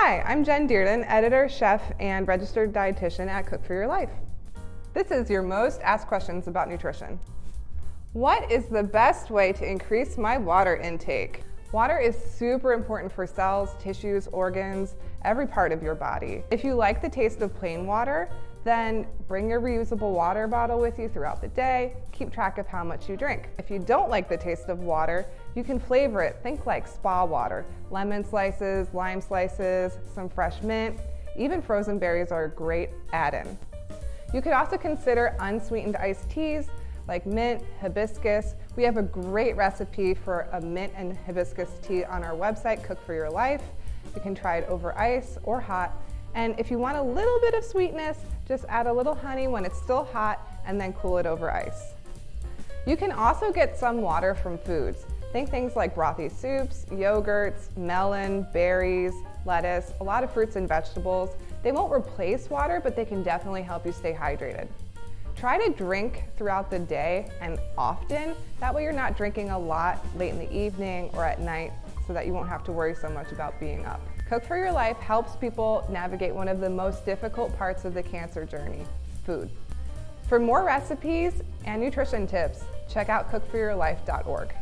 Hi, I'm Jen Dearden, editor, chef, and registered dietitian at Cook for Your Life. This is your most asked questions about nutrition. What is the best way to increase my water intake? Water is super important for cells, tissues, organs, every part of your body. If you like the taste of plain water, then bring your reusable water bottle with you throughout the day. Keep track of how much you drink. If you don't like the taste of water, you can flavor it. Think like spa water, lemon slices, lime slices, some fresh mint. Even frozen berries are a great add-in. You could also consider unsweetened iced teas like mint, hibiscus. We have a great recipe for a mint and hibiscus tea on our website, Cook for Your Life. You can try it over ice or hot. And if you want a little bit of sweetness, just add a little honey when it's still hot and then cool it over ice. You can also get some water from foods. Think things like brothy soups, yogurts, melon, berries, lettuce, a lot of fruits and vegetables. They won't replace water, but they can definitely help you stay hydrated. Try to drink throughout the day and often. That way you're not drinking a lot late in the evening or at night, so that you won't have to worry so much about being up. Cook for Your Life helps people navigate one of the most difficult parts of the cancer journey, food. For more recipes and nutrition tips, check out cookforyourlife.org.